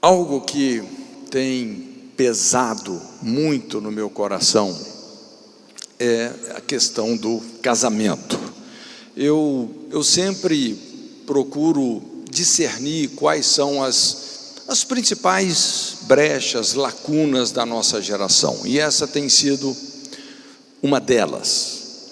Algo que tem pesado muito no meu coração é a questão do casamento. Eu sempre procuro discernir quais são as principais brechas, lacunas da nossa geração, e essa tem sido uma delas.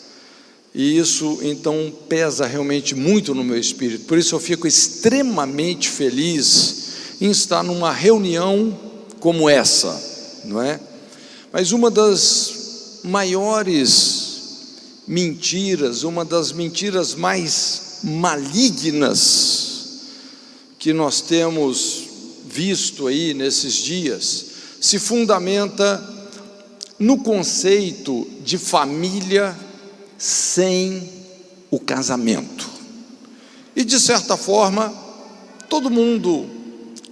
E isso então pesa realmente muito no meu espírito. Por isso eu fico extremamente feliz em estar numa reunião como essa, não é? Mas uma das maiores mentiras, uma das mentiras mais malignas que nós temos visto aí nesses dias, se fundamenta no conceito de família sem o casamento. E de certa forma, todo mundo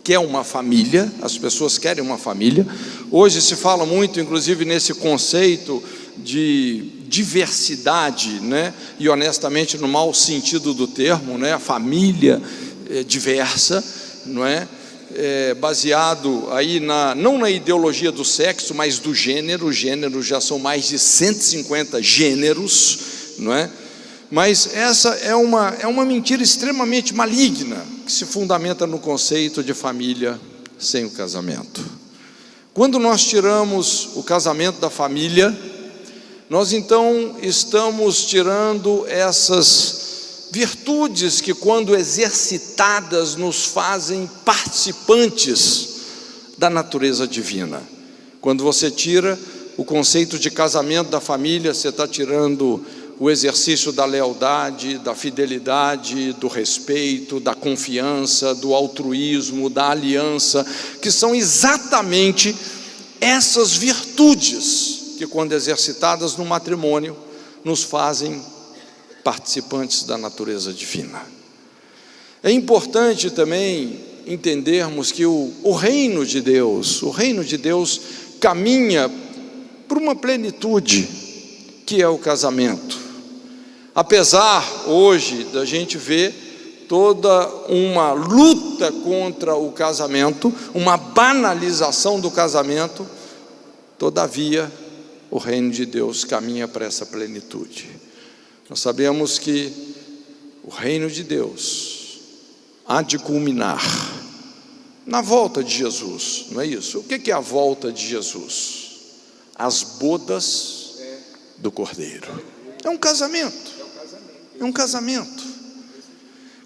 quer uma família, as pessoas querem uma família. Hoje se fala muito, inclusive, nesse conceito de diversidade, né? E honestamente no mau sentido do termo, né? A família diversa, não é? Baseado aí não na ideologia do sexo, mas do gênero. O gênero já são mais de 150 gêneros, não é? Mas essa é uma mentira extremamente maligna, que se fundamenta no conceito de família sem o casamento. Quando nós tiramos o casamento da família, nós então estamos tirando essas virtudes que, quando exercitadas, nos fazem participantes da natureza divina. Quando você tira o conceito de casamento da família, você está tirando o exercício da lealdade, da fidelidade, do respeito, da confiança, do altruísmo, da aliança, que são exatamente essas virtudes que, quando exercitadas no matrimônio, nos fazem participantes da natureza divina. É importante também entendermos que o reino de Deus caminha para uma plenitude, que é o casamento. Apesar hoje da gente ver toda uma luta contra o casamento, uma banalização do casamento, todavia o reino de Deus caminha para essa plenitude. Nós sabemos que o reino de Deus há de culminar na volta de Jesus, não é isso? O que é a volta de Jesus? As bodas do Cordeiro. É um casamento. É um casamento.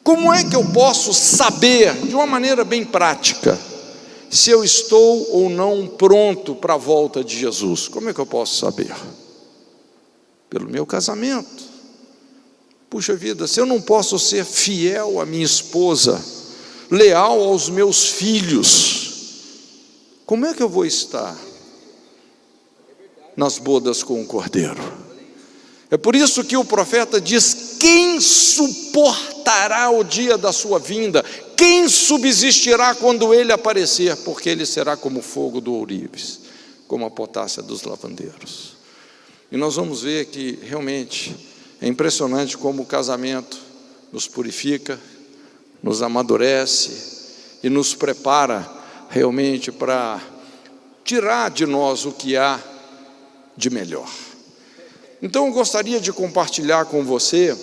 Como é que eu posso saber, de uma maneira bem prática, se eu estou ou não pronto para a volta de Jesus? Como é que eu posso saber? Pelo meu casamento. Puxa vida, se eu não posso ser fiel à minha esposa, leal aos meus filhos, como é que eu vou estar nas bodas com o Cordeiro? É por isso que o profeta diz: quem suportará o dia da sua vinda? Quem subsistirá quando ele aparecer? Porque ele será como o fogo do ourives, como a potássea dos lavandeiros. E nós vamos ver que realmente é impressionante como o casamento nos purifica, nos amadurece e nos prepara realmente para tirar de nós o que há de melhor. Então eu gostaria de compartilhar com você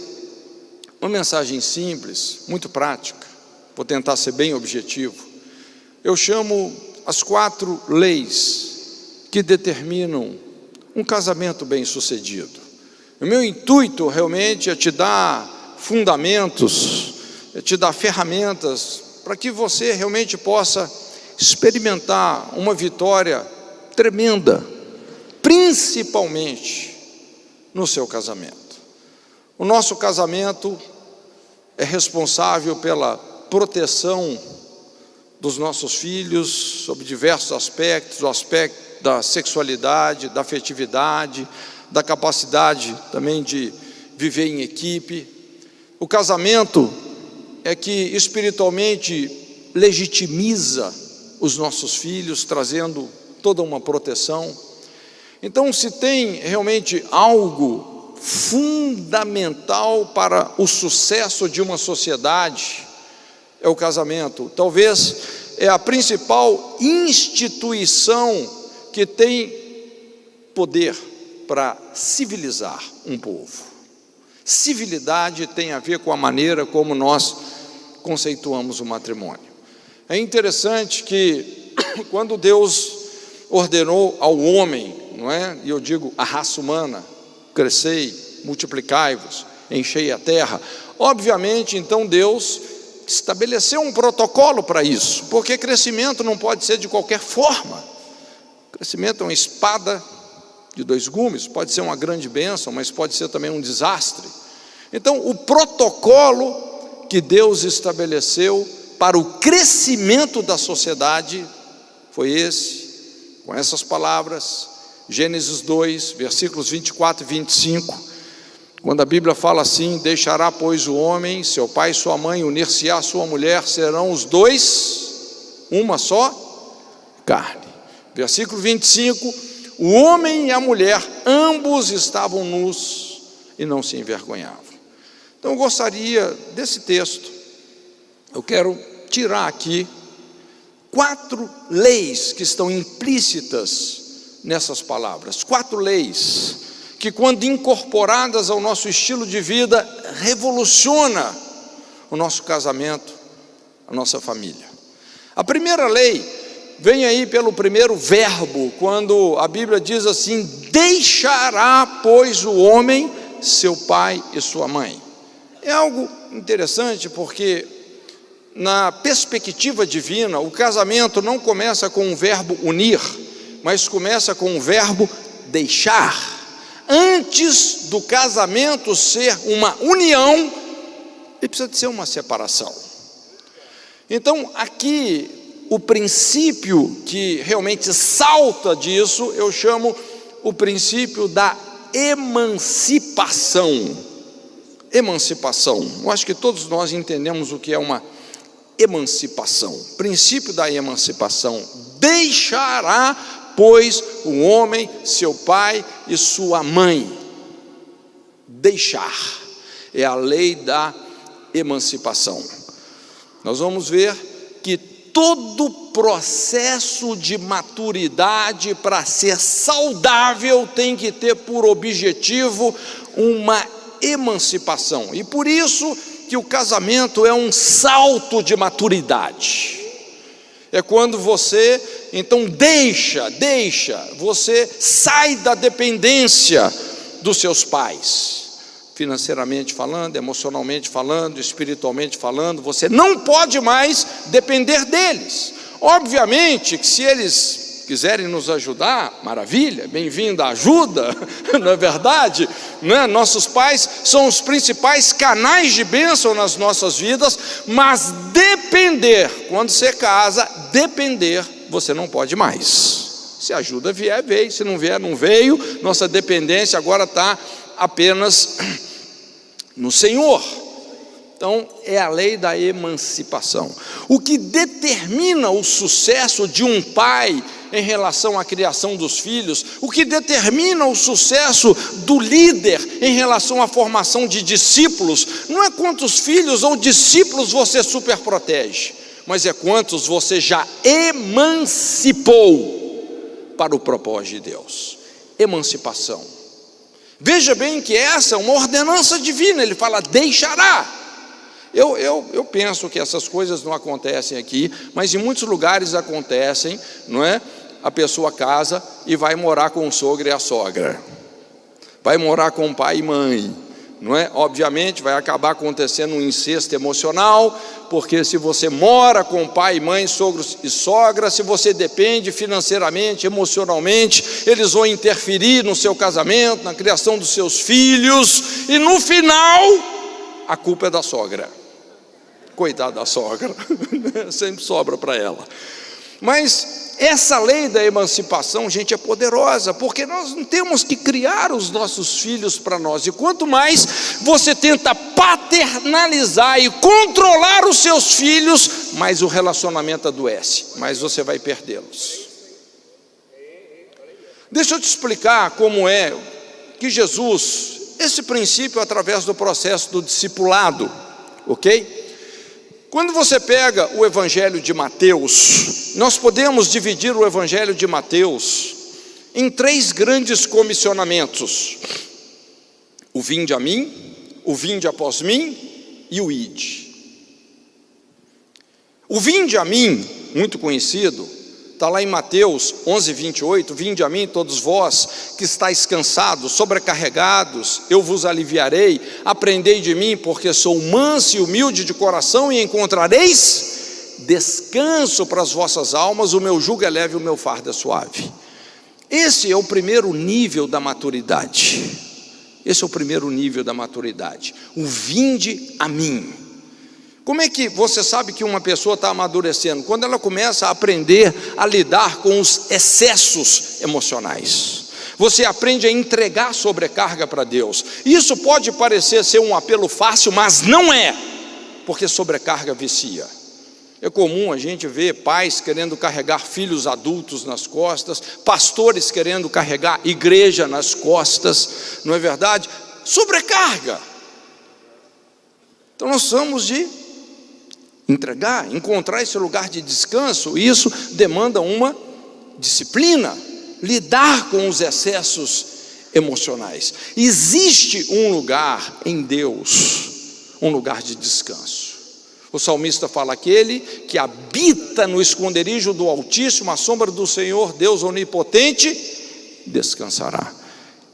uma mensagem simples, muito prática. Vou tentar ser bem objetivo. Eu chamo as 4 leis que determinam um casamento bem-sucedido. O meu intuito realmente é te dar fundamentos, é te dar ferramentas para que você realmente possa experimentar uma vitória tremenda, principalmente no seu casamento. O nosso casamento é responsável pela proteção dos nossos filhos sob diversos aspectos, o aspecto da sexualidade, da afetividade, da capacidade também de viver em equipe. O casamento é que espiritualmente legitimiza os nossos filhos, trazendo toda uma proteção. Então, se tem realmente algo fundamental para o sucesso de uma sociedade, é o casamento. Talvez é a principal instituição que tem poder para civilizar um povo. Civilidade tem a ver com a maneira como nós conceituamos o matrimônio. É interessante que quando Deus ordenou ao homem, não é? E eu digo a raça humana, crescei, multiplicai-vos, enchei a terra. Obviamente, então Deus estabeleceu um protocolo para isso, porque crescimento não pode ser de qualquer forma. Crescimento é uma espada de dois gumes, pode ser uma grande bênção, mas pode ser também um desastre. Então, o protocolo que Deus estabeleceu para o crescimento da sociedade foi esse, com essas palavras, Gênesis 2, versículos 24 e 25, quando a Bíblia fala assim: deixará, pois, o homem, seu pai e sua mãe, unir-se-á à sua mulher, serão os dois uma só carne. Versículo 25, o homem e a mulher, ambos estavam nus e não se envergonhavam. Então eu gostaria desse texto, eu quero tirar aqui 4 leis que estão implícitas nessas palavras, 4 leis que, quando incorporadas ao nosso estilo de vida, revoluciona o nosso casamento, a nossa família. A primeira lei vem aí pelo primeiro verbo, quando a Bíblia diz assim: deixará, pois, o homem seu pai e sua mãe. É algo interessante, porque na perspectiva divina, o casamento não começa com o verbo unir, mas começa com o verbo deixar. Antes do casamento ser uma união, ele precisa de ser uma separação. Então, aqui, o princípio que realmente salta disso, eu chamo o princípio da emancipação. Emancipação. Eu acho que todos nós entendemos o que é uma emancipação. Princípio da emancipação. Deixará, pois, o homem, seu pai e sua mãe. Deixar. É a lei da emancipação. Nós vamos ver que todo processo de maturidade, para ser saudável, tem que ter por objetivo uma emancipação. E por isso que o casamento é um salto de maturidade. É quando você, então, você sai da dependência dos seus pais, financeiramente falando, emocionalmente falando, espiritualmente falando. Você não pode mais depender deles. Obviamente que se eles quiserem nos ajudar, maravilha, bem-vinda a ajuda, não é verdade? Né? Nossos pais são os principais canais de bênção nas nossas vidas, mas depender, quando você casa, depender, você não pode mais. Se a ajuda vier, veio, se não vier, não veio. Nossa dependência agora está apenas no Senhor. Então, é a lei da emancipação. O que determina o sucesso de um pai em relação à criação dos filhos, o que determina o sucesso do líder em relação à formação de discípulos, não é quantos filhos ou discípulos você superprotege, mas é quantos você já emancipou para o propósito de Deus. Emancipação. Veja bem que essa é uma ordenança divina. Ele fala: deixará. Eu penso que essas coisas não acontecem aqui, mas em muitos lugares acontecem, não é? A pessoa casa e vai morar com o sogro e a sogra, vai morar com o pai e mãe, não é? Obviamente vai acabar acontecendo um incesto emocional, porque se você mora com pai, mãe, sogros e sogra, se você depende financeiramente, emocionalmente, eles vão interferir no seu casamento, na criação dos seus filhos, e no final a culpa é da sogra. Coitada da sogra, sempre sobra para ela. Mas essa lei da emancipação, gente, é poderosa, porque nós não temos que criar os nossos filhos para nós. E quanto mais você tenta paternalizar e controlar os seus filhos, mais o relacionamento adoece, mais você vai perdê-los. Deixa eu te explicar como é que Jesus, esse princípio através do processo do discipulado, ok? Quando você pega o Evangelho de Mateus, nós podemos dividir o Evangelho de Mateus em 3 grandes comissionamentos: o vinde a mim, o vinde após mim e o ide. O vinde a mim, muito conhecido, está lá em Mateus 11, 28, vinde a mim todos vós que estáis cansados, sobrecarregados, eu vos aliviarei, aprendei de mim, porque sou manso e humilde de coração, e encontrareis descanso para as vossas almas, o meu jugo é leve e o meu fardo é suave. Esse é o primeiro nível da maturidade, esse é o primeiro nível da maturidade, o vinde a mim. Como é que você sabe que uma pessoa está amadurecendo? Quando ela começa a aprender a lidar com os excessos emocionais. Você aprende a entregar sobrecarga para Deus. Isso pode parecer ser um apelo fácil, mas não é, porque sobrecarga vicia. É comum a gente ver pais querendo carregar filhos adultos nas costas, pastores querendo carregar igreja nas costas, não é verdade? Sobrecarga. Então nós somos de entregar, encontrar esse lugar de descanso. Isso demanda uma disciplina, lidar com os excessos emocionais. Existe um lugar em Deus, um lugar de descanso. O salmista fala: aquele que habita no esconderijo do Altíssimo, à sombra do Senhor, Deus onipotente, descansará.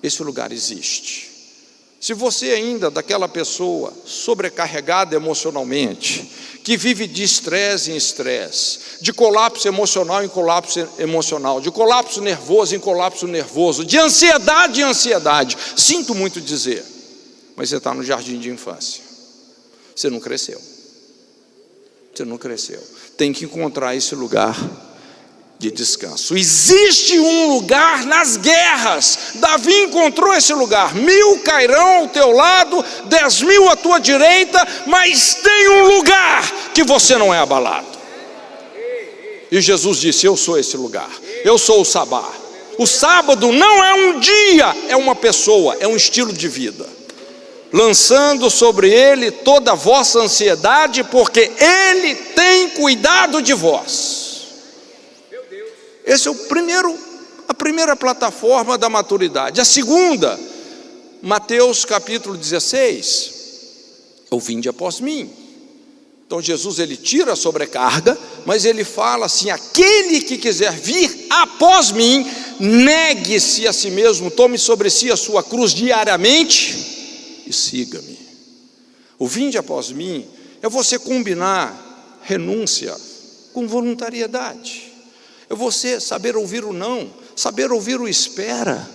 Esse lugar existe. Se você ainda daquela pessoa sobrecarregada emocionalmente, que vive de estresse em estresse, de colapso emocional em colapso emocional, de colapso nervoso em colapso nervoso, de ansiedade em ansiedade, sinto muito dizer, mas você está no jardim de infância, você não cresceu, tem que encontrar esse lugar de descanso. Existe um lugar nas guerras. Davi encontrou esse lugar. 1000 cairão ao teu lado, 10.000 à tua direita, mas tem um lugar que você não é abalado. E Jesus disse: eu sou esse lugar, eu sou o Sabá. O sábado não é um dia, é uma pessoa, é um estilo de vida. Lançando sobre ele toda a vossa ansiedade, porque ele tem cuidado de vós. Esse é a primeira plataforma da maturidade. A segunda, Mateus capítulo 16, é o vinde após mim. Então Jesus, ele tira a sobrecarga, mas ele fala assim: aquele que quiser vir após mim, negue-se a si mesmo, tome sobre si a sua cruz diariamente e siga-me. O vinde após mim é você combinar renúncia com voluntariedade. É você saber ouvir o não, saber ouvir o espera.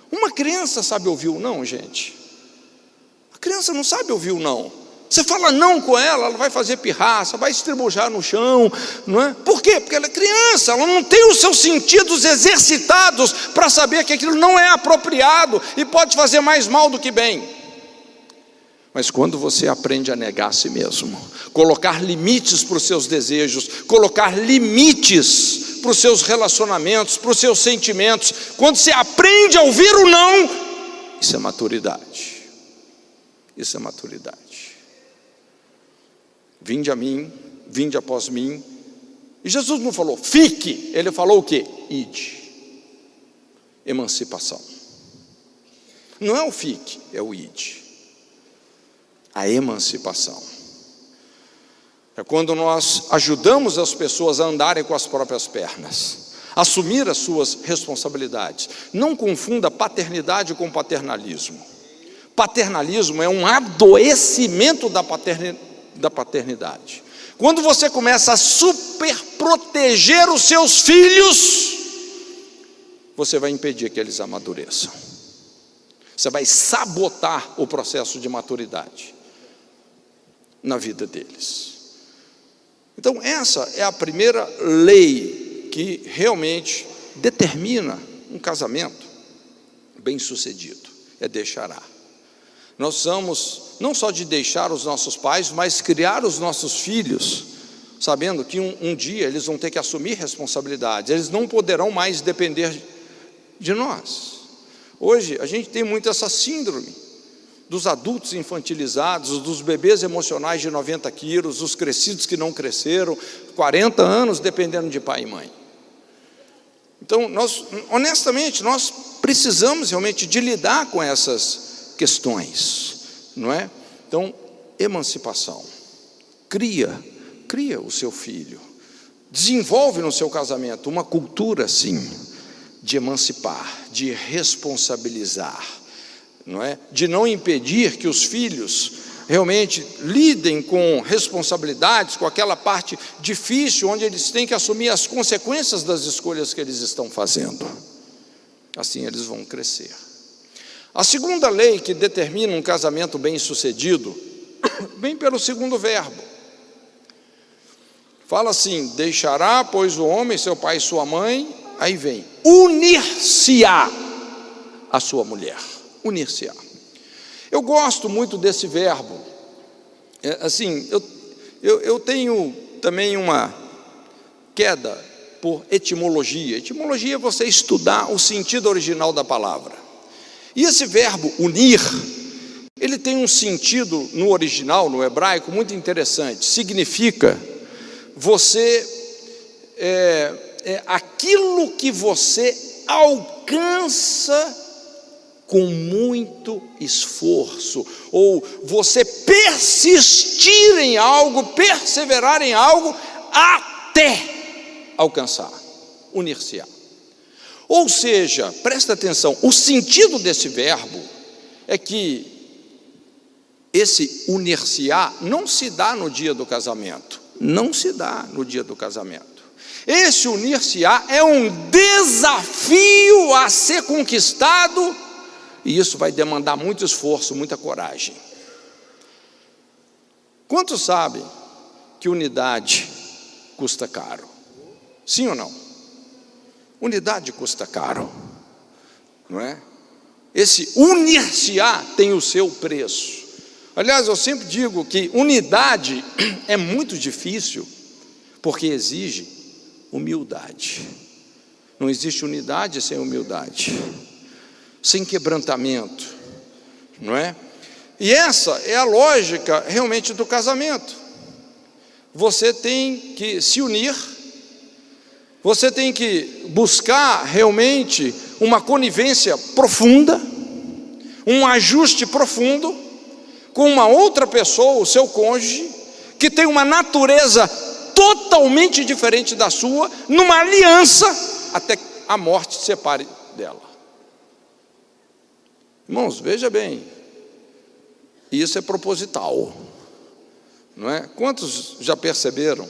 Uma criança sabe ouvir o não, gente? A criança não sabe ouvir o não. Você fala não com ela, ela vai fazer pirraça, vai estribujar no chão, não é? Por quê? Porque ela é criança, ela não tem os seus sentidos exercitados para saber que aquilo não é apropriado e pode fazer mais mal do que bem. Mas quando você aprende a negar a si mesmo, colocar limites para os seus desejos, colocar limites para os seus relacionamentos, para os seus sentimentos, quando você aprende a ouvir o não, isso é maturidade. Isso é maturidade. Vinde a mim, vinde após mim. E Jesus não falou fique, ele falou o quê? Ide. Emancipação. Não é o fique, é o ide. A emancipação é quando nós ajudamos as pessoas a andarem com as próprias pernas, assumir as suas responsabilidades. Não confunda paternidade com paternalismo. Paternalismo é um adoecimento da paternidade. Quando você começa a superproteger os seus filhos, você vai impedir que eles amadureçam. Você vai sabotar o processo de maturidade na vida deles. Então essa é a primeira lei que realmente determina um casamento bem-sucedido, é deixará. Nós somos não só de deixar os nossos pais, mas criar os nossos filhos, sabendo que um dia eles vão ter que assumir responsabilidades, eles não poderão mais depender de nós. Hoje a gente tem muito essa síndrome dos adultos infantilizados, dos bebês emocionais de 90 quilos, dos crescidos que não cresceram, 40 anos dependendo de pai e mãe. Então, honestamente, nós precisamos realmente de lidar com essas questões, não é? Então, emancipação. Cria o seu filho. Desenvolve no seu casamento uma cultura, sim, de emancipar, de responsabilizar, não é? De não impedir que os filhos realmente lidem com responsabilidades, com aquela parte difícil, onde eles têm que assumir as consequências das escolhas que eles estão fazendo. Assim eles vão crescer. A segunda lei que determina um casamento bem-sucedido vem pelo segundo verbo. Fala assim: deixará, pois, o homem, seu pai e sua mãe, aí vem, unir-se-á a sua mulher. Unir-se-á. Eu gosto muito desse verbo. Assim, eu tenho também uma queda por etimologia. Etimologia é você estudar o sentido original da palavra. E esse verbo unir, ele tem um sentido no original, no hebraico, muito interessante. Significa você, aquilo que você alcança com muito esforço, ou você persistir em algo, perseverar em algo, até alcançar, unir-se-á. Ou seja, presta atenção, o sentido desse verbo é que esse unir-se-á não se dá no dia do casamento, não se dá no dia do casamento. Esse unir-se-á é um desafio a ser conquistado, e isso vai demandar muito esforço, muita coragem. Quantos sabem que unidade custa caro? Sim ou não? Unidade custa caro, não é? Esse unir-se-á tem o seu preço. Aliás, eu sempre digo que unidade é muito difícil, porque exige humildade. Não existe unidade sem humildade, sem quebrantamento, não é? E essa é a lógica realmente do casamento. Você tem que se unir, você tem que buscar realmente uma conivência profunda, um ajuste profundo com uma outra pessoa, o seu cônjuge, que tem uma natureza totalmente diferente da sua, numa aliança até que a morte te separe dela. Irmãos, veja bem, isso é proposital, não é? Quantos já perceberam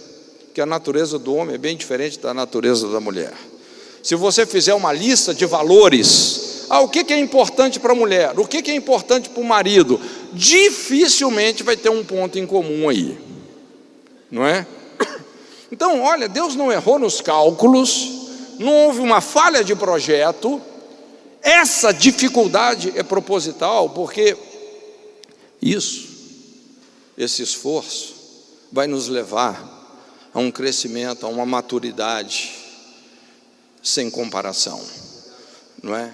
que a natureza do homem é bem diferente da natureza da mulher? Se você fizer uma lista de valores, o que é importante para a mulher, o que é importante para o marido, dificilmente vai ter um ponto em comum aí, não é? Então, olha, Deus não errou nos cálculos, não houve uma falha de projeto. Essa dificuldade é proposital, porque esse esforço vai nos levar a um crescimento, a uma maturidade sem comparação, não é?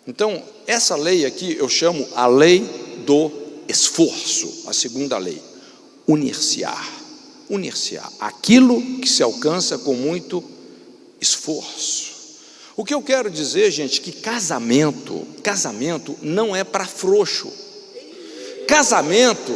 Então, essa lei aqui eu chamo a lei do esforço, a segunda lei, unir-se-á, aquilo que se alcança com muito esforço. O que eu quero dizer, gente, que casamento não é para frouxo. Casamento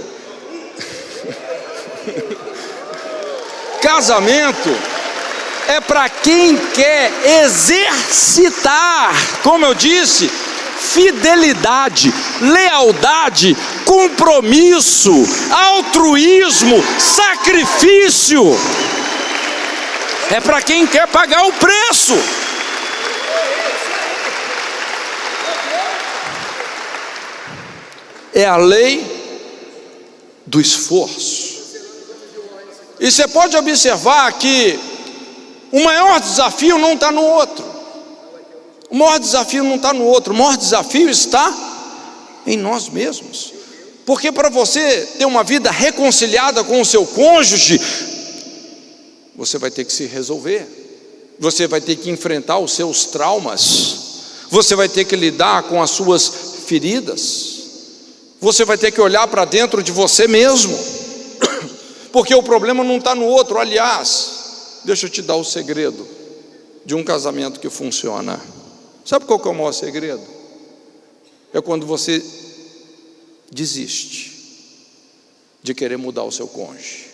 é para quem quer exercitar, como eu disse, fidelidade, lealdade, compromisso, altruísmo, sacrifício. É para quem quer pagar o preço. É a lei do esforço. E você pode observar que o maior desafio não está no outro. O maior desafio não está no outro. O maior desafio está em nós mesmos. Porque para você ter uma vida reconciliada com o seu cônjuge, você vai ter que se resolver. Você vai ter que enfrentar os seus traumas. Você vai ter que lidar com as suas feridas. Você vai ter que olhar para dentro de você mesmo, porque o problema não está no outro. Aliás, deixa eu te dar o segredo de um casamento que funciona. Sabe qual que é o maior segredo? É quando você desiste de querer mudar o seu cônjuge.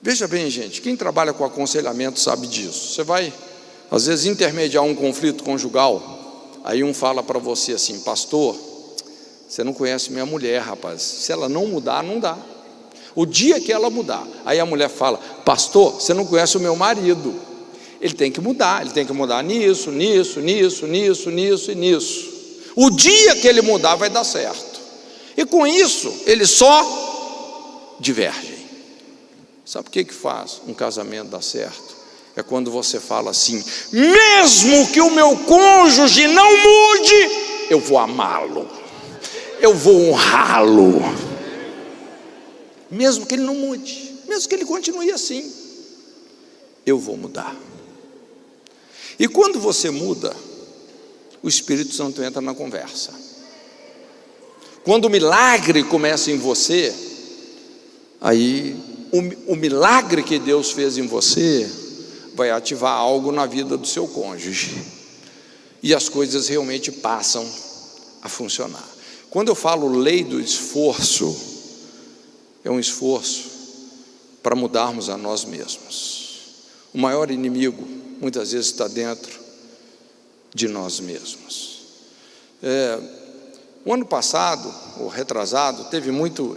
Veja bem, gente, quem trabalha com aconselhamento sabe disso. Você vai, às vezes, intermediar um conflito conjugal, aí um fala para você assim: pastor, você não conhece minha mulher, rapaz, se ela não mudar, não dá. O dia que ela mudar, aí a mulher fala: pastor, você não conhece o meu marido, ele tem que mudar nisso, nisso, nisso, nisso, nisso e nisso. O dia que ele mudar vai dar certo. E com isso, eles só divergem. Sabe o que faz um casamento dar certo? É quando você fala assim: mesmo que o meu cônjuge não mude, eu vou amá-lo, eu vou honrá-lo, mesmo que ele não mude, mesmo que ele continue assim, eu vou mudar. E quando você muda, o Espírito Santo entra na conversa. Quando o milagre começa em você, aí o milagre que Deus fez em você vai ativar algo na vida do seu cônjuge, e as coisas realmente passam a funcionar. Quando eu falo lei do esforço, é um esforço para mudarmos a nós mesmos. O maior inimigo muitas vezes está dentro de nós mesmos. O ano passado, ou retrasado, teve muito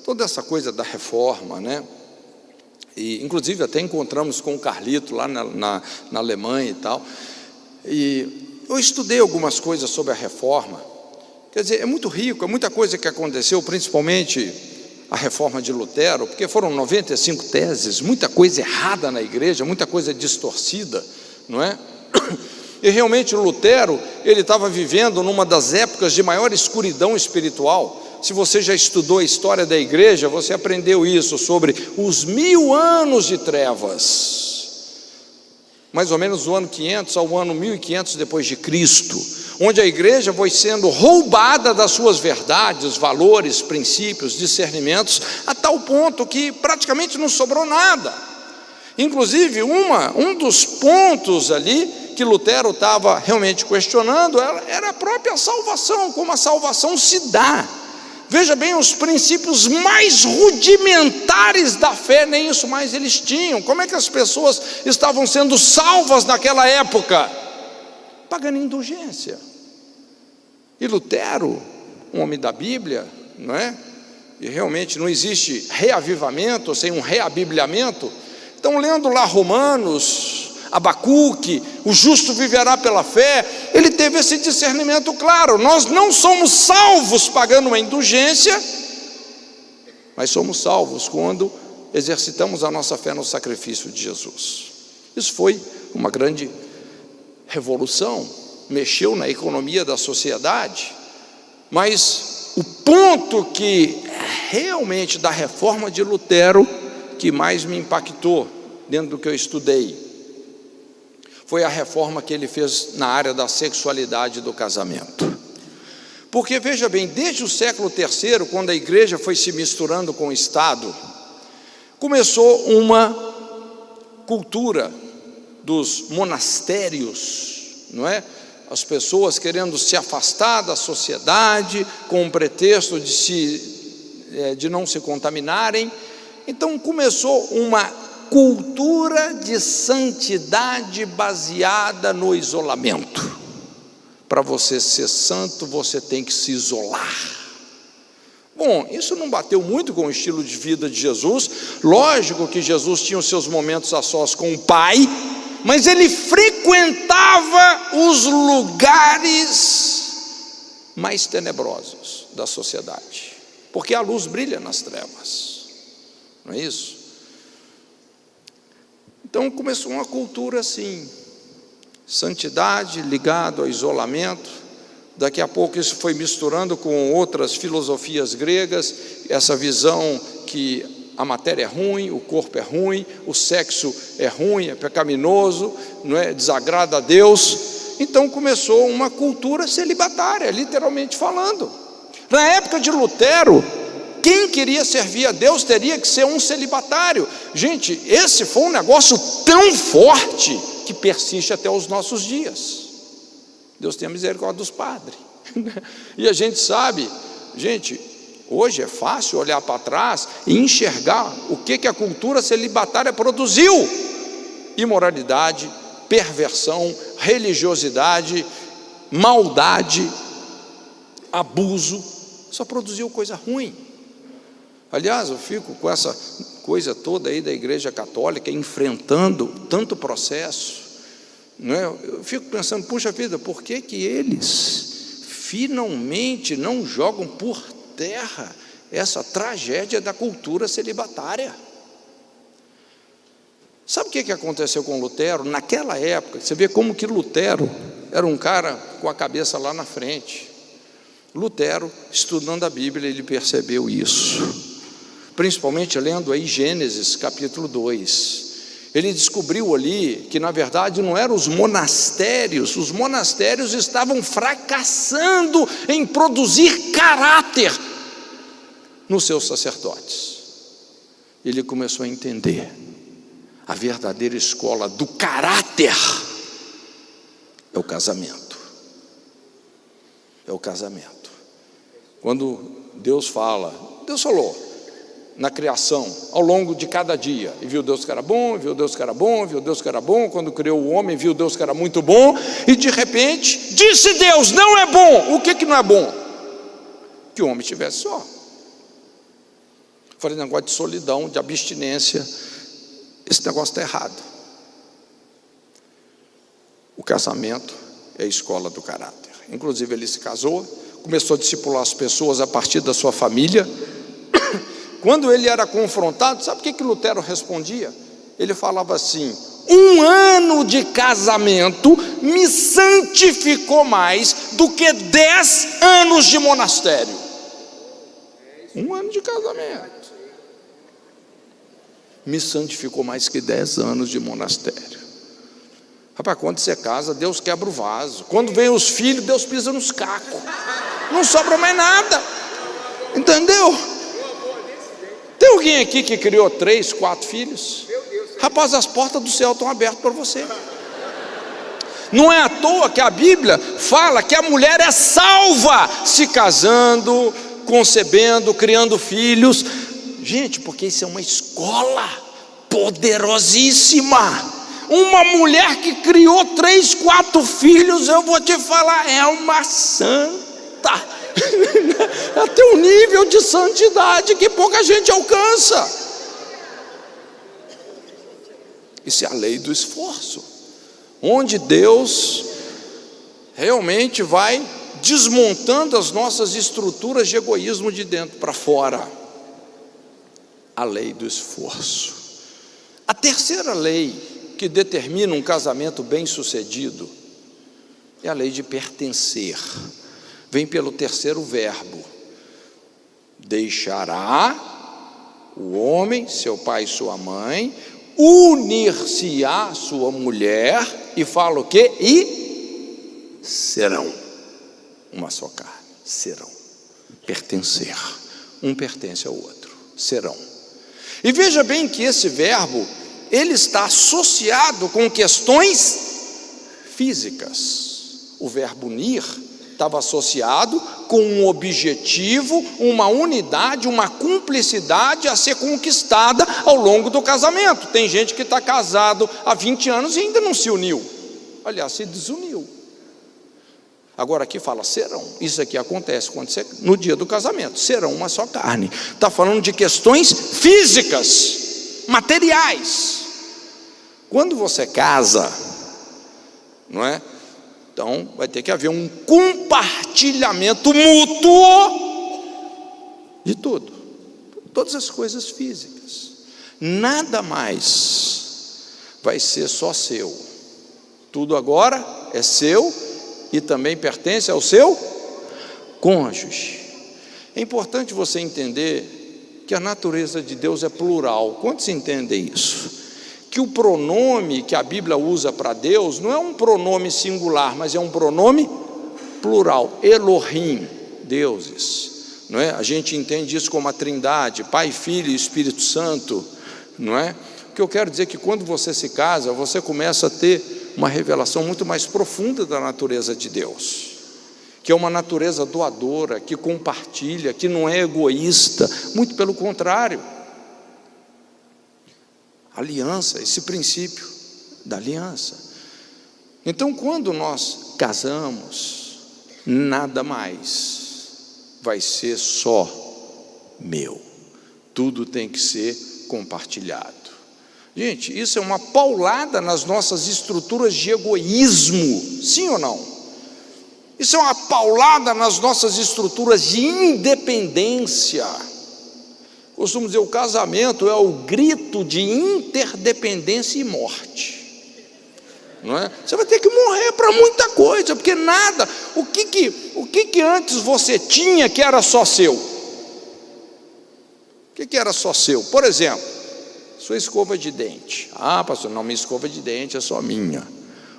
toda essa coisa da reforma, né? E inclusive até encontramos com o Carlito lá na Alemanha e tal, e eu estudei algumas coisas sobre a reforma. Quer dizer, é muito rico, é muita coisa que aconteceu, principalmente a reforma de Lutero, porque foram 95 teses, muita coisa errada na igreja, muita coisa distorcida, não é? E realmente o Lutero, ele estava vivendo numa das épocas de maior escuridão espiritual. Se você já estudou a história da igreja, você aprendeu isso, sobre os 1000 anos de trevas, mais ou menos do ano 500 ao ano 1500 depois de Cristo, onde a igreja foi sendo roubada das suas verdades, valores, princípios, discernimentos, a tal ponto que praticamente não sobrou nada. Inclusive, um dos pontos ali que Lutero estava realmente questionando era a própria salvação, como a salvação se dá. Veja bem, os princípios mais rudimentares da fé, nem isso mais eles tinham. Como é que as pessoas estavam sendo salvas naquela época? Pagando indulgência. E Lutero, um homem da Bíblia, não é? E realmente não existe reavivamento sem um reabibliamento. Então, lendo lá Romanos, Abacuque, o justo viverá pela fé, ele teve esse discernimento claro. Nós não somos salvos pagando uma indulgência, mas somos salvos quando exercitamos a nossa fé no sacrifício de Jesus. Isso foi uma grande revolução, mexeu na economia da sociedade, mas o ponto que realmente da reforma de Lutero que mais me impactou dentro do que eu estudei foi a reforma que ele fez na área da sexualidade do casamento. Porque veja bem, desde o século III, quando a igreja foi se misturando com o Estado, começou uma cultura dos monastérios, não é? As pessoas querendo se afastar da sociedade com o pretexto de não se contaminarem. Então começou uma cultura de santidade baseada no isolamento. Para você ser santo, você tem que se isolar. Bom, isso não bateu muito com o estilo de vida de Jesus. Lógico que Jesus tinha os seus momentos a sós com o Pai, mas ele frequentava os lugares mais tenebrosos da sociedade, porque a luz brilha nas trevas, não é isso? Então começou uma cultura assim, santidade ligado ao isolamento. Daqui a pouco isso foi misturando com outras filosofias gregas, essa visão que a matéria é ruim, o corpo é ruim, o sexo é ruim, é pecaminoso, não é, desagrada a Deus. Então começou uma cultura celibatária, literalmente falando. Na época de Lutero, quem queria servir a Deus teria que ser um celibatário. Gente, esse foi um negócio tão forte que persiste até os nossos dias. Deus tenha misericórdia dos padres. E a gente sabe, gente, hoje é fácil olhar para trás e enxergar o que a cultura celibatária produziu: imoralidade, perversão, religiosidade, maldade, abuso. Só produziu coisa ruim. Aliás, eu fico com essa coisa toda aí da Igreja Católica enfrentando tanto processo, não é? Eu fico pensando, puxa vida, por que eles finalmente não jogam por terra essa tragédia da cultura celibatária? Sabe o que aconteceu com Lutero? Naquela época, você vê como que Lutero era um cara com a cabeça lá na frente. Lutero, estudando a Bíblia, ele percebeu isso, principalmente lendo aí Gênesis capítulo 2, ele descobriu ali que na verdade não eram os monastérios estavam fracassando em produzir caráter nos seus sacerdotes. Ele começou a entender: a verdadeira escola do caráter é o casamento. É o casamento. Quando Deus falou na criação, ao longo de cada dia, e viu Deus que era bom, viu Deus que era bom, viu Deus que era bom. Quando criou o homem, viu Deus que era muito bom, e de repente, disse Deus, não é bom. O que não é bom? Que o homem estivesse só. Falei, negócio de solidão, de abstinência, esse negócio está errado. O casamento é a escola do caráter. Inclusive ele se casou, começou a discipular as pessoas a partir da sua família. Quando ele era confrontado, sabe o que Lutero respondia? Ele falava assim: 1 ano de casamento me santificou mais do que 10 anos de monastério. 1 ano de casamento me santificou mais que 10 anos de monastério. Rapaz, quando você casa, Deus quebra o vaso. Quando vem os filhos, Deus pisa nos cacos. Não sobra mais nada. Entendeu? Tem alguém aqui que criou 3, 4 filhos? Rapaz, as portas do céu estão abertas para você. Não é à toa que a Bíblia fala que a mulher é salva se casando, concebendo, criando filhos. Gente, porque isso é uma escola poderosíssima. Uma mulher que criou 3, 4 filhos, eu vou te falar, é uma santa. Até um nível de santidade que pouca gente alcança. Isso é a lei do esforço, onde Deus realmente vai desmontando as nossas estruturas de egoísmo de dentro para fora. A lei do esforço. A terceira lei que determina um casamento bem-sucedido é a lei de pertencer. Vem pelo terceiro verbo: deixará o homem, seu pai e sua mãe, unir-se-á a sua mulher, e fala o quê? E serão uma só carne. Serão. Pertencer. Um pertence ao outro. Serão. E veja bem que esse verbo, ele está associado com questões físicas. O verbo unir estava associado com um objetivo, uma unidade, uma cumplicidade a ser conquistada ao longo do casamento. Tem gente que está casado há 20 anos e ainda não se uniu. Aliás, se desuniu. Agora aqui fala serão. Isso aqui acontece quando você, no dia do casamento, serão uma só carne. Está falando de questões físicas, materiais. Quando você casa, não é? Então vai ter que haver um compartilhamento mútuo de tudo, todas as coisas físicas. Nada mais vai ser só seu. Tudo agora é seu e também pertence ao seu cônjuge. É importante você entender que a natureza de Deus é plural. Quantos entendem isso? Que o pronome que a Bíblia usa para Deus não é um pronome singular, mas é um pronome plural. Elohim, deuses. não é? A gente entende isso como a Trindade, Pai, Filho e Espírito Santo, não é? O que eu quero dizer é que quando você se casa, você começa a ter uma revelação muito mais profunda da natureza de Deus, que é uma natureza doadora, que compartilha, que não é egoísta, muito pelo contrário. Aliança, esse princípio da aliança. Então, quando nós casamos, nada mais vai ser só meu, tudo tem que ser compartilhado. Gente, isso é uma paulada nas nossas estruturas de egoísmo, sim ou não? Isso é uma paulada nas nossas estruturas de independência. Costumo dizer, o casamento é o grito de interdependência e morte. Não é? Você vai ter que morrer para muita coisa, porque nada, o que antes você tinha que era só seu? O que era só seu? Por exemplo, sua escova de dente. Ah, pastor, não, minha escova de dente é só minha.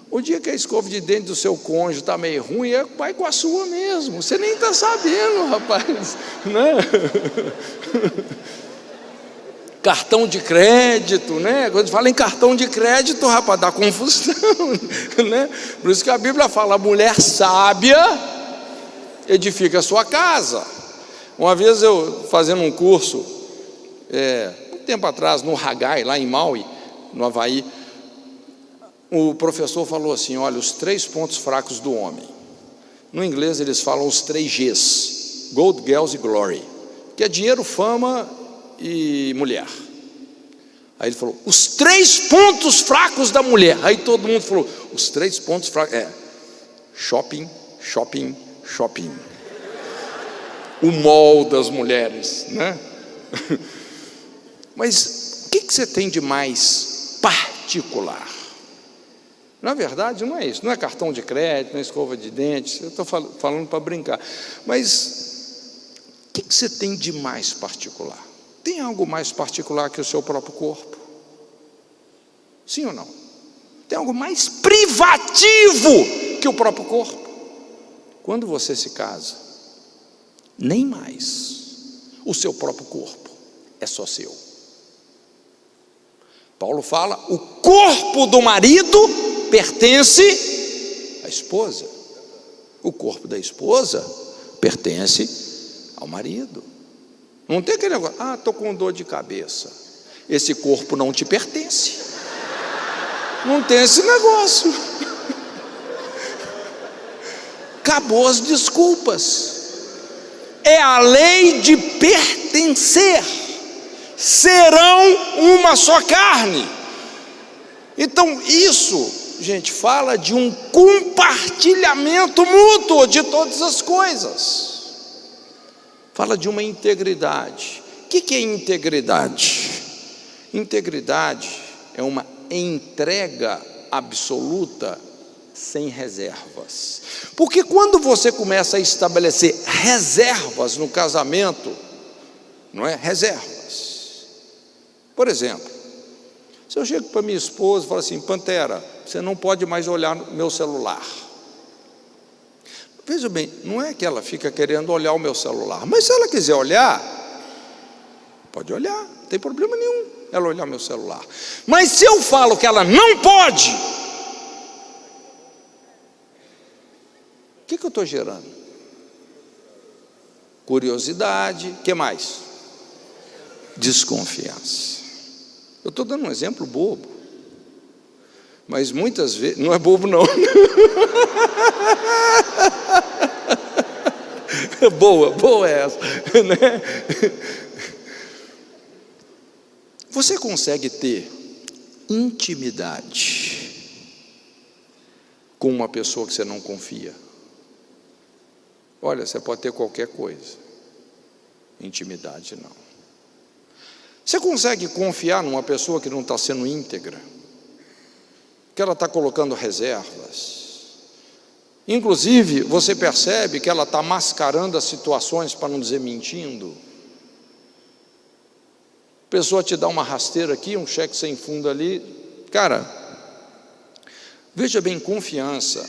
O dia que a escova de dente do seu cônjuge está meio ruim, vai com a sua mesmo. Você nem está sabendo, rapaz, né? Cartão de crédito, né? Quando fala em cartão de crédito, rapaz, dá confusão, né? Por isso que a Bíblia fala: a mulher sábia edifica a sua casa. Uma vez eu fazendo um curso, muito tempo atrás, no Haggai, lá em Maui, no Havaí, o professor falou assim: olha, os 3 pontos fracos do homem. No inglês eles falam os 3 Gs: Gold, Girls e Glory, que é dinheiro, fama e mulher. Aí ele falou: os 3 pontos fracos da mulher. Aí todo mundo falou: os 3 pontos fracos shopping, shopping, shopping. O mall das mulheres, né? Mas o que você tem de mais particular? Na verdade não é isso, não é cartão de crédito, não é escova de dente. Eu estou falando para brincar. Mas o que você tem de mais particular? Tem algo mais particular que o seu próprio corpo? Sim ou não? Tem algo mais privativo que o próprio corpo? Quando você se casa, nem mais o seu próprio corpo é só seu. Paulo fala: o corpo do marido pertence à esposa, o corpo da esposa pertence ao marido. Não tem aquele negócio: ah, estou com dor de cabeça. Esse corpo não te pertence. Não tem esse negócio. Acabou as desculpas. É a lei de pertencer. Serão uma só carne. Então isso, gente, fala de um compartilhamento mútuo de todas as coisas. Fala de uma integridade. O que é integridade? Integridade é uma entrega absoluta, sem reservas. Porque quando você começa a estabelecer reservas no casamento, não é? Reservas. Por exemplo, se eu chego para minha esposa e falo assim: Pantera, você não pode mais olhar no meu celular. Veja bem, não é que ela fica querendo olhar o meu celular, mas se ela quiser olhar, pode olhar, não tem problema nenhum ela olhar meu celular. Mas se eu falo que ela não pode, o que eu estou gerando? Curiosidade, o que mais? Desconfiança. Eu estou dando um exemplo bobo, mas muitas vezes, não é bobo não. Boa é essa, né? Você consegue ter intimidade com uma pessoa que você não confia? Olha, você pode ter qualquer coisa, intimidade não. Você consegue confiar numa pessoa que não está sendo íntegra, que ela está colocando reservas? Inclusive, você percebe que ela está mascarando as situações, para não dizer mentindo. A pessoa te dá uma rasteira aqui, um cheque sem fundo ali. Cara, veja bem, confiança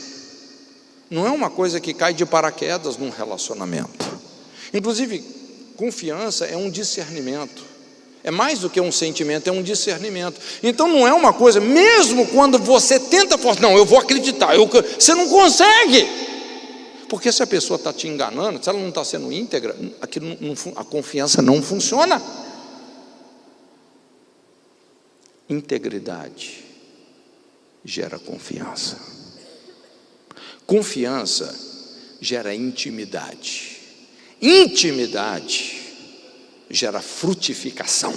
não é uma coisa que cai de paraquedas num relacionamento. Inclusive, confiança é um discernimento. É mais do que um sentimento, é um discernimento. Então não é uma coisa, mesmo quando você tenta forçar, não, eu vou acreditar, você não consegue. Porque se a pessoa está te enganando, se ela não está sendo íntegra, a confiança não funciona. Integridade gera confiança. Confiança gera intimidade. Intimidade gera frutificação.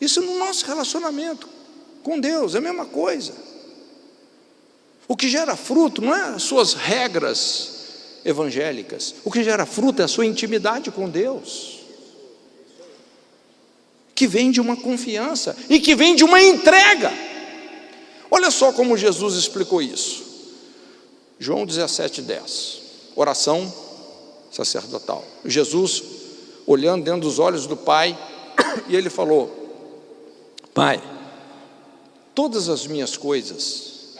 Isso no nosso relacionamento com Deus é a mesma coisa. O que gera fruto não é as suas regras evangélicas. O que gera fruto é a sua intimidade com Deus, que vem de uma confiança e que vem de uma entrega. Olha só como Jesus explicou isso. João 17:10, oração sacerdotal. Jesus olhando dentro dos olhos do Pai, e ele falou: Pai, todas as minhas coisas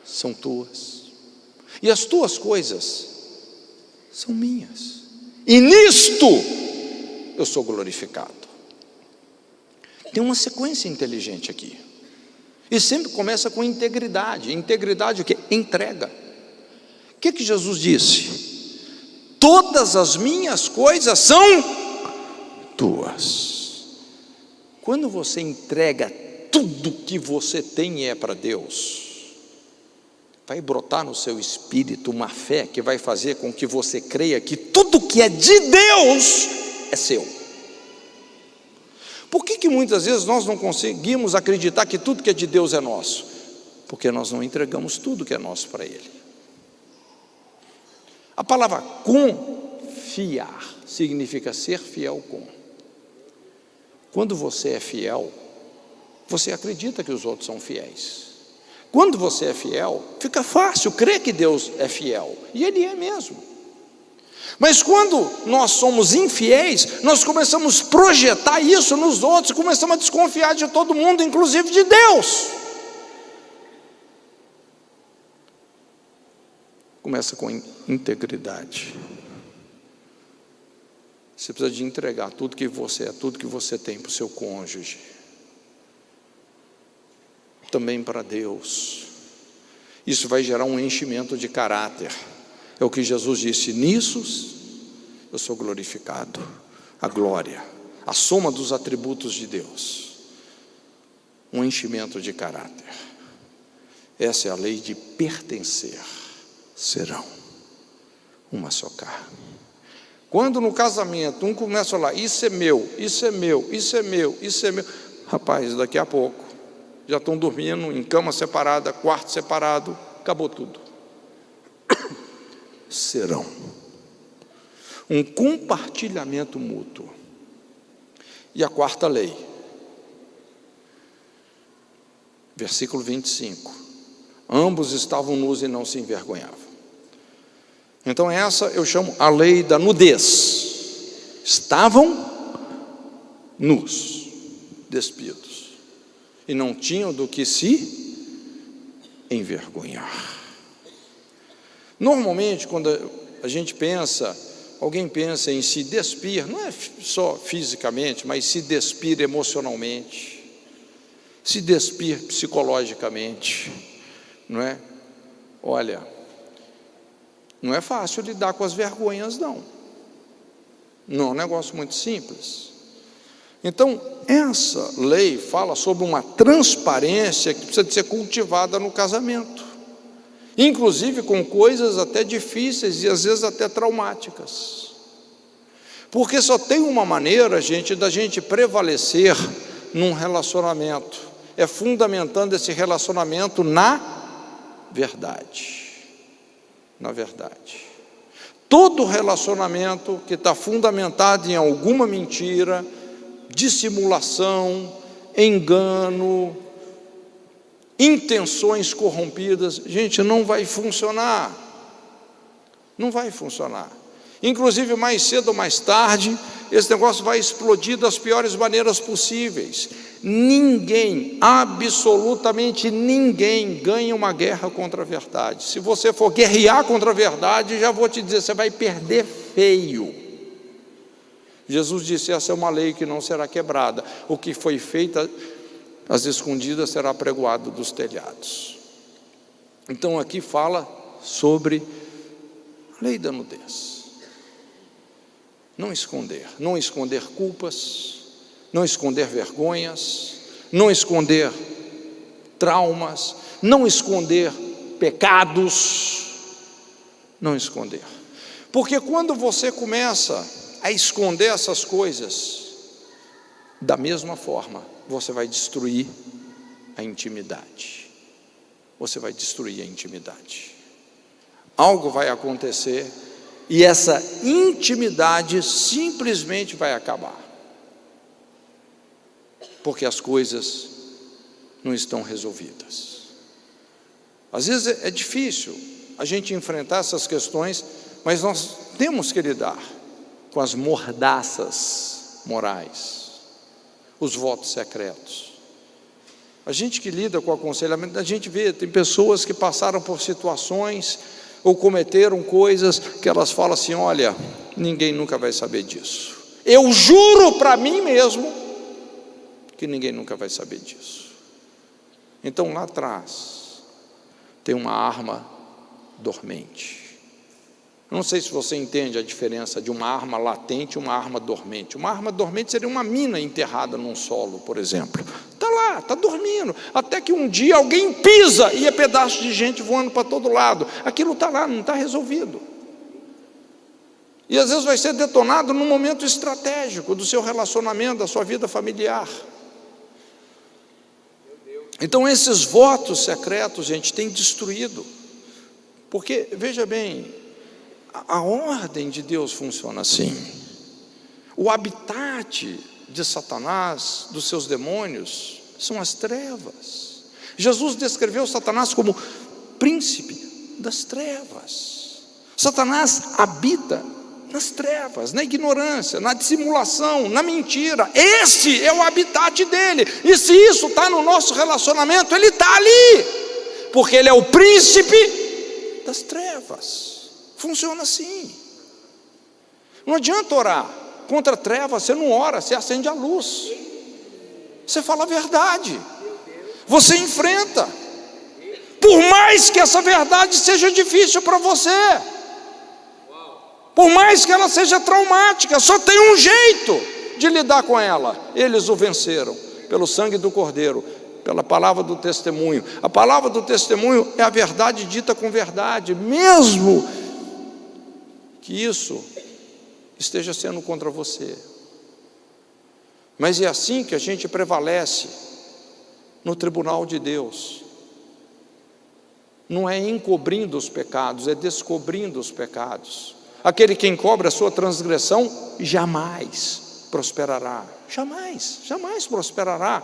são tuas, e as tuas coisas são minhas, e nisto eu sou glorificado. Tem uma sequência inteligente aqui, e sempre começa com integridade. Integridade o quê? Entrega. O que Jesus disse? Todas as minhas coisas são tuas. Quando você entrega tudo que você tem e é para Deus, vai brotar no seu espírito uma fé que vai fazer com que você creia que tudo que é de Deus é seu. Por que muitas vezes nós não conseguimos acreditar que tudo que é de Deus é nosso? Porque nós não entregamos tudo que é nosso para Ele. A palavra confiar significa ser fiel com. Quando você é fiel, você acredita que os outros são fiéis. Quando você é fiel, fica fácil crer que Deus é fiel, e Ele é mesmo. Mas quando nós somos infiéis, nós começamos a projetar isso nos outros, começamos a desconfiar de todo mundo, inclusive de Deus. Começa com integridade. Você precisa de entregar tudo que você é, tudo que você tem para o seu cônjuge, também para Deus. Isso vai gerar um enchimento de caráter. É o que Jesus disse: nisso eu sou glorificado. A glória, a soma dos atributos de Deus, um enchimento de caráter. Essa é a lei de pertencer. Serão uma só carne. Quando no casamento um começa a falar: isso é meu, isso é meu, isso é meu, isso é meu, rapaz, daqui a pouco já estão dormindo em cama separada, quarto separado, acabou tudo. Serão um compartilhamento mútuo. E a quarta lei, versículo 25: ambos estavam nus e não se envergonhavam. Então essa eu chamo a lei da nudez. Estavam nus, despidos, e não tinham do que se envergonhar. Normalmente, quando a gente pensa, alguém pensa em se despir, não é só fisicamente, mas se despir emocionalmente, se despir psicologicamente, não é? Olha, não é fácil lidar com as vergonhas, não. Não é um negócio muito simples. Então, essa lei fala sobre uma transparência que precisa de ser cultivada no casamento, inclusive com coisas até difíceis e às vezes até traumáticas. Porque só tem uma maneira, gente, da gente prevalecer num relacionamento, é fundamentando esse relacionamento na verdade. Na verdade. Todo relacionamento que está fundamentado em alguma mentira, dissimulação, engano, intenções corrompidas, gente, não vai funcionar. Não vai funcionar. Inclusive, mais cedo ou mais tarde, esse negócio vai explodir das piores maneiras possíveis. Ninguém, absolutamente ninguém, ganha uma guerra contra a verdade. Se você for guerrear contra a verdade, já vou te dizer, você vai perder feio. Jesus disse: essa é uma lei que não será quebrada. O que foi feito às escondidas será pregoado dos telhados. Então aqui fala sobre a lei da nudez. Não esconder culpas, não esconder vergonhas, não esconder traumas, não esconder pecados, não esconder. Porque quando você começa a esconder essas coisas, da mesma forma, você vai destruir a intimidade. Você vai destruir a intimidade. Algo vai acontecer e essa intimidade simplesmente vai acabar. Porque as coisas não estão resolvidas. Às vezes é difícil a gente enfrentar essas questões, mas nós temos que lidar com as mordaças morais, os votos secretos. A gente que lida com o aconselhamento, a gente vê, tem pessoas que passaram por situações ou cometeram coisas que elas falam assim: olha, ninguém nunca vai saber disso. Eu juro para mim mesmo que ninguém nunca vai saber disso. Então lá atrás tem uma arma dormente. Eu não sei se você entende a diferença de uma arma latente e uma arma dormente. Uma arma dormente seria uma mina enterrada num solo, por exemplo. Está lá, está dormindo, até que um dia alguém pisa e é pedaço de gente voando para todo lado. Aquilo está lá, não está resolvido. E às vezes vai ser detonado num momento estratégico do seu relacionamento, da sua vida familiar. Então esses votos secretos, gente, tem destruído. Porque, veja bem, a ordem de Deus funciona assim. O habitat de Satanás, dos seus demônios, são as trevas. Jesus descreveu Satanás como príncipe das trevas. Satanás habita nas trevas, na ignorância, na dissimulação, na mentira. Esse é o habitat dele. E se isso está no nosso relacionamento, ele está ali, porque ele é o príncipe das trevas. Funciona assim. Não adianta orar contra trevas. Você não ora, você acende a luz, você fala a verdade, você enfrenta, por mais que essa verdade seja difícil para você, por mais que ela seja traumática, só tem um jeito de lidar com ela. Eles o venceram pelo sangue do Cordeiro, pela palavra do testemunho. A palavra do testemunho é a verdade dita com verdade, mesmo que isso esteja sendo contra você. Mas é assim que a gente prevalece no tribunal de Deus. Não é encobrindo os pecados, é descobrindo os pecados. Aquele que encobre a sua transgressão jamais prosperará. Jamais, jamais prosperará.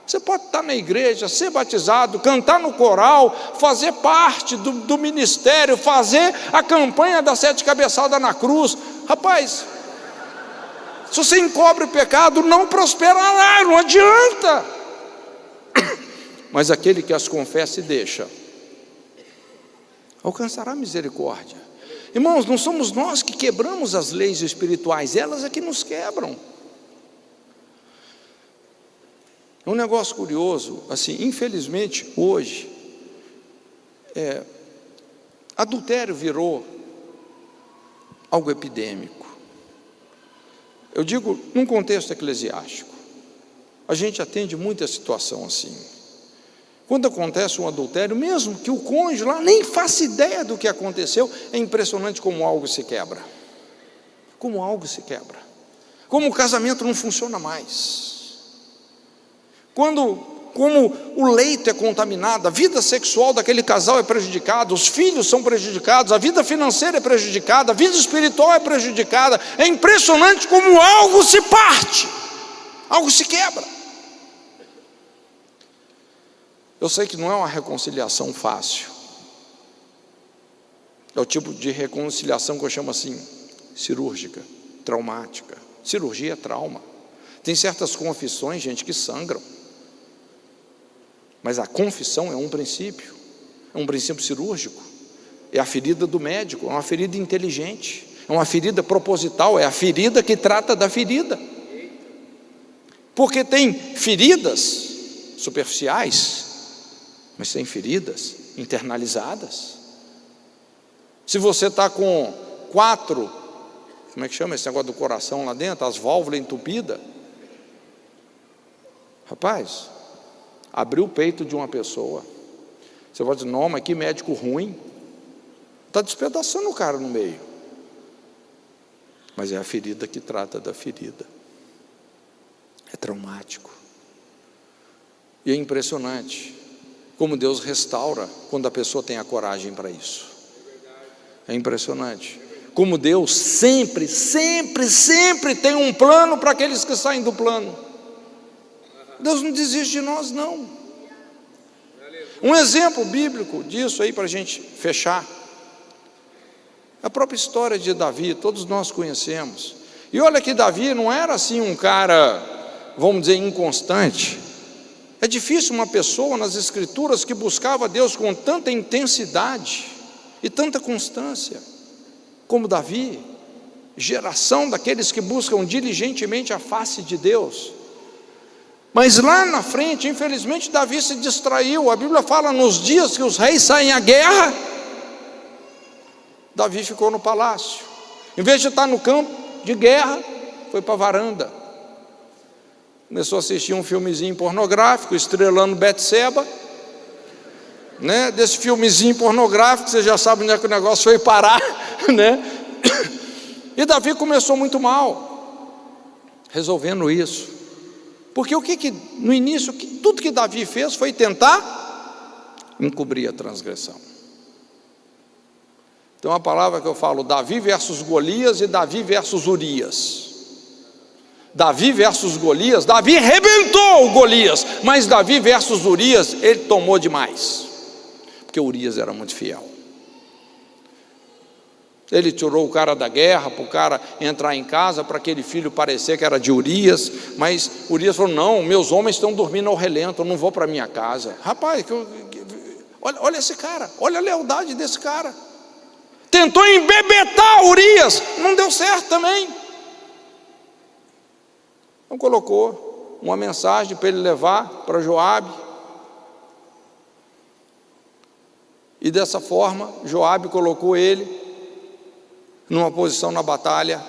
Você pode estar na igreja, ser batizado, cantar no coral, fazer parte do ministério, fazer a campanha das 7 cabeçadas na cruz. Rapaz, se você encobre o pecado, não prosperará, não adianta. Mas aquele que as confessa e deixa, alcançará misericórdia. Irmãos, não somos nós que quebramos as leis espirituais, elas é que nos quebram. É um negócio curioso, assim, infelizmente hoje, adultério virou algo epidêmico. Eu digo, num contexto eclesiástico, a gente atende muita situação assim. Quando acontece um adultério, mesmo que o cônjuge lá nem faça ideia do que aconteceu, é impressionante como algo se quebra. Como algo se quebra. Como o casamento não funciona mais. Como o leito é contaminado, a vida sexual daquele casal é prejudicada, os filhos são prejudicados, a vida financeira é prejudicada, a vida espiritual é prejudicada. É impressionante como algo se parte, algo se quebra. Eu sei que não é uma reconciliação fácil. É o tipo de reconciliação que eu chamo assim, cirúrgica, traumática. Cirurgia é trauma. Tem certas confissões, gente, que sangram. Mas a confissão é um princípio cirúrgico, é a ferida do médico, é uma ferida inteligente. É uma ferida proposital, é a ferida que trata da ferida. Porque tem feridas superficiais, mas tem feridas internalizadas. Se você está com 4, como é que chama esse negócio do coração lá dentro, as válvulas entupidas, rapaz, abriu o peito de uma pessoa, você pode dizer, não, mas que médico ruim, está despedaçando o cara no meio. Mas é a ferida que trata da ferida. É traumático. E é impressionante como Deus restaura quando a pessoa tem a coragem para isso. É impressionante como Deus sempre tem um plano para aqueles que saem do plano. Deus não desiste de nós, não. Um exemplo bíblico disso aí, para a gente fechar, a própria história de Davi, todos nós conhecemos. E olha que Davi não era assim um cara, vamos dizer, inconstante. É difícil uma pessoa nas Escrituras que buscava Deus com tanta intensidade e tanta constância como Davi, geração daqueles que buscam diligentemente a face de Deus. Mas lá na frente, infelizmente, Davi se distraiu. A Bíblia fala, nos dias que os reis saem à guerra, Davi ficou no palácio. Em vez de estar no campo de guerra, foi para a varanda. Começou a assistir um filmezinho pornográfico, estrelando Betseba, né? Desse filmezinho pornográfico, você já sabe onde é que o negócio foi parar, né? E Davi começou muito mal, resolvendo isso. Porque no início, tudo que Davi fez foi tentar encobrir a transgressão. Então a palavra que eu falo, Davi versus Golias e Davi versus Urias. Davi versus Golias, Davi rebentou o Golias, mas Davi versus Urias, ele tomou demais, porque Urias era muito fiel. Ele tirou o cara da guerra, para o cara entrar em casa, para aquele filho parecer que era de Urias, mas Urias falou, não, meus homens estão dormindo ao relento, eu não vou para minha casa. Rapaz, olha esse cara, olha a lealdade desse cara. Tentou embebetar Urias, não deu certo também. Então colocou uma mensagem para ele levar para Joabe. E dessa forma, Joabe colocou ele numa posição na batalha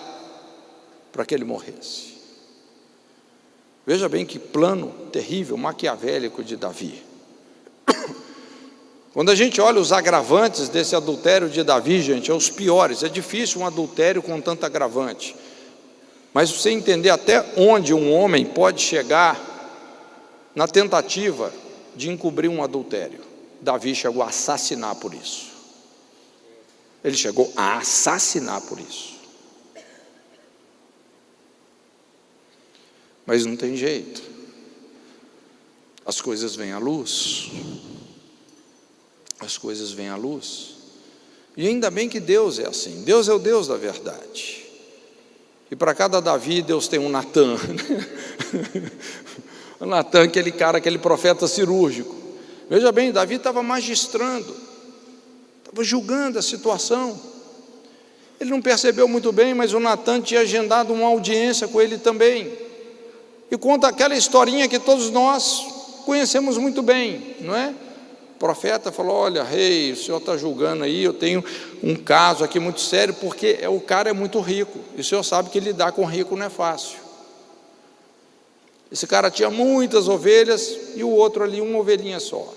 para que ele morresse. Veja bem que plano terrível, maquiavélico de Davi. Quando a gente olha os agravantes desse adultério de Davi, gente, é os piores. É difícil um adultério com tanto agravante. Mas você entender até onde um homem pode chegar na tentativa de encobrir um adultério. Davi chegou a assassinar por isso. Ele chegou a assassinar por isso. Mas não tem jeito. As coisas vêm à luz. As coisas vêm à luz. E ainda bem que Deus é assim. Deus é o Deus da verdade. E para cada Davi, Deus tem um Natan. O Natan, aquele cara, aquele profeta cirúrgico. Veja bem, Davi estava magistrando, estava julgando a situação. Ele não percebeu muito bem, mas o Natan tinha agendado uma audiência com ele também. E conta aquela historinha que todos nós conhecemos muito bem, não é? O profeta falou, olha, rei, o senhor está julgando aí, eu tenho um caso aqui muito sério, porque o cara é muito rico, e o senhor sabe que lidar com rico não é fácil. Esse cara tinha muitas ovelhas, e o outro ali uma ovelhinha só.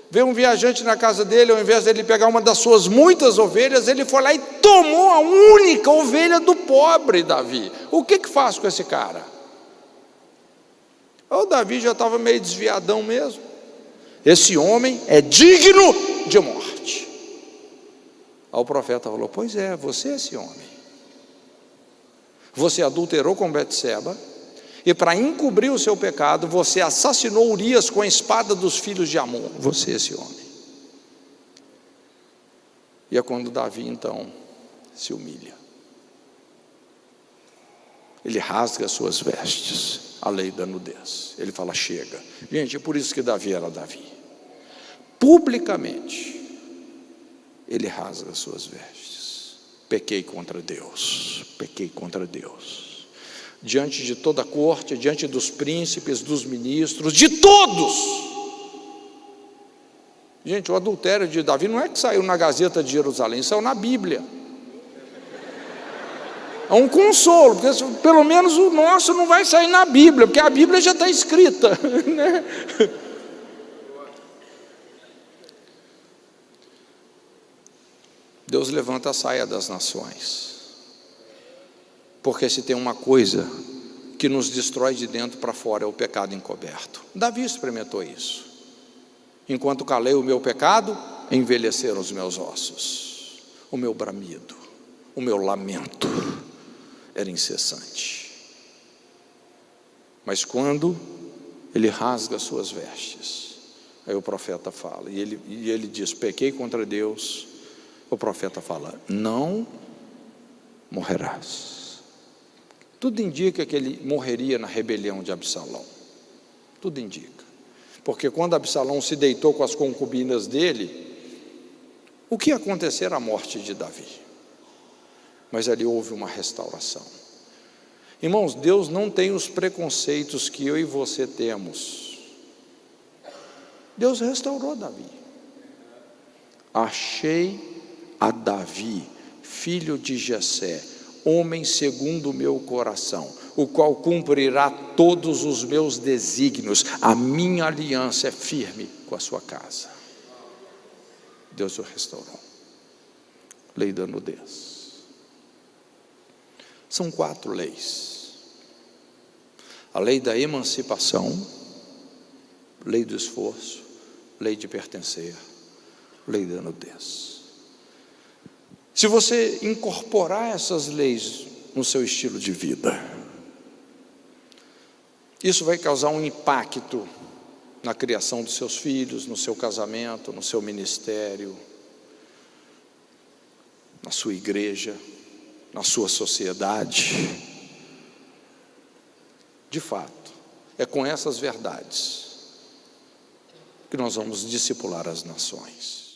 Veio um viajante na casa dele, ao invés dele pegar uma das suas muitas ovelhas, ele foi lá e tomou a única ovelha do pobre Davi. O que faz com esse cara? O Davi já estava meio desviadão mesmo. Esse homem é digno de morte. Aí o profeta falou, pois é, você é esse homem. Você adulterou com Betseba, e para encobrir o seu pecado, você assassinou Urias com a espada dos filhos de Amon. Você é esse homem. E é quando Davi então se humilha. Ele rasga as suas vestes, a lei da nudez. Ele fala, chega. Gente, é por isso que Davi era Davi. Publicamente, ele rasga as suas vestes. pequei contra Deus, pequei contra Deus. Diante de toda a corte, diante dos príncipes, dos ministros, de todos. Gente, o adultério de Davi não é que saiu na Gazeta de Jerusalém, saiu na Bíblia. É um consolo, porque pelo menos o nosso não vai sair na Bíblia, porque a Bíblia já está escrita, né? Deus levanta a saia das nações, porque se tem uma coisa que nos destrói de dentro para fora, é o pecado encoberto. Davi experimentou isso. Enquanto calei o meu pecado, envelheceram os meus ossos, o meu bramido, o meu lamento era incessante. Mas quando ele rasga as suas vestes, aí o profeta fala, e ele diz: pequei contra Deus. O profeta fala: não morrerás. Tudo indica que ele morreria na rebelião de Absalão. Tudo indica. Porque quando Absalão se deitou com as concubinas dele, o que ia acontecer? A morte de Davi. Mas ali houve uma restauração. Irmãos, Deus não tem os preconceitos que eu e você temos. Deus restaurou Davi. Achei a Davi, filho de Jessé, homem segundo o meu coração, o qual cumprirá todos os meus desígnios. A minha aliança é firme com a sua casa. Deus o restaurou. Lei da nudez. São 4 leis: a lei da emancipação, lei do esforço, lei de pertencer, lei da nudez. Se você incorporar essas leis no seu estilo de vida, isso vai causar um impacto na criação dos seus filhos, no seu casamento, no seu ministério, na sua igreja, na sua sociedade. De fato, é com essas verdades que nós vamos discipular as nações.